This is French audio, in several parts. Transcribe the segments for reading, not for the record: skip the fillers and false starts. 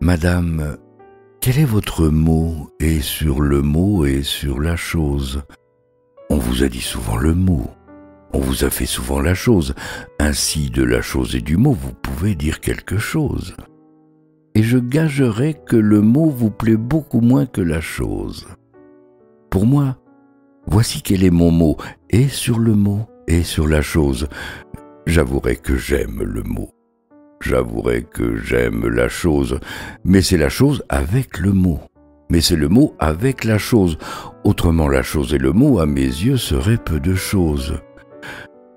Madame, quel est votre mot et sur le mot et sur la chose? On vous a dit souvent le mot, on vous a fait souvent la chose, ainsi de la chose et du mot vous pouvez dire quelque chose. Et je gagerais que le mot vous plaît beaucoup moins que la chose. Pour moi, voici quel est mon mot, et sur le mot et sur la chose. J'avouerai que j'aime le mot. J'avouerai que j'aime la chose, mais c'est la chose avec le mot. Mais c'est le mot avec la chose. Autrement, la chose et le mot, à mes yeux, seraient peu de choses.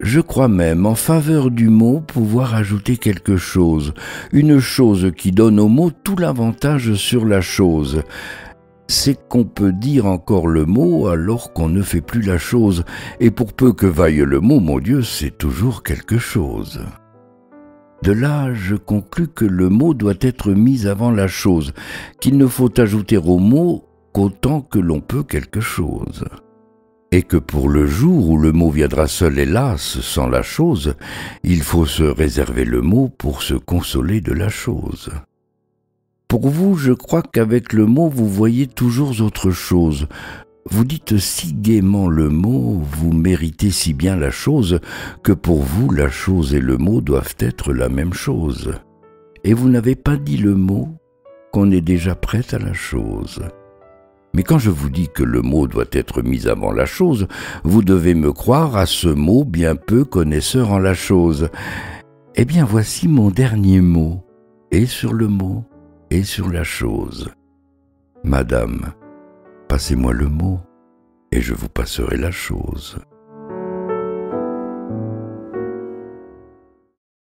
Je crois même, en faveur du mot, pouvoir ajouter quelque chose, une chose qui donne au mot tout l'avantage sur la chose. C'est qu'on peut dire encore le mot alors qu'on ne fait plus la chose, et pour peu que vaille le mot, mon Dieu, c'est toujours quelque chose. De là, je conclus que le mot doit être mis avant la chose, qu'il ne faut ajouter au mot qu'autant que l'on peut quelque chose. Et que pour le jour où le mot viendra seul, hélas, sans la chose, il faut se réserver le mot pour se consoler de la chose. Pour vous, je crois qu'avec le mot, vous voyez toujours autre chose. Vous dites si gaiement le mot, vous méritez si bien la chose, que pour vous, la chose et le mot doivent être la même chose. Et vous n'avez pas dit le mot, qu'on est déjà prêt à la chose. Mais quand je vous dis que le mot doit être mis avant la chose, vous devez me croire à ce mot bien peu connaisseur en la chose. Eh bien, voici mon dernier mot, et sur le mot, et sur la chose. Madame, passez-moi le mot, et je vous passerai la chose.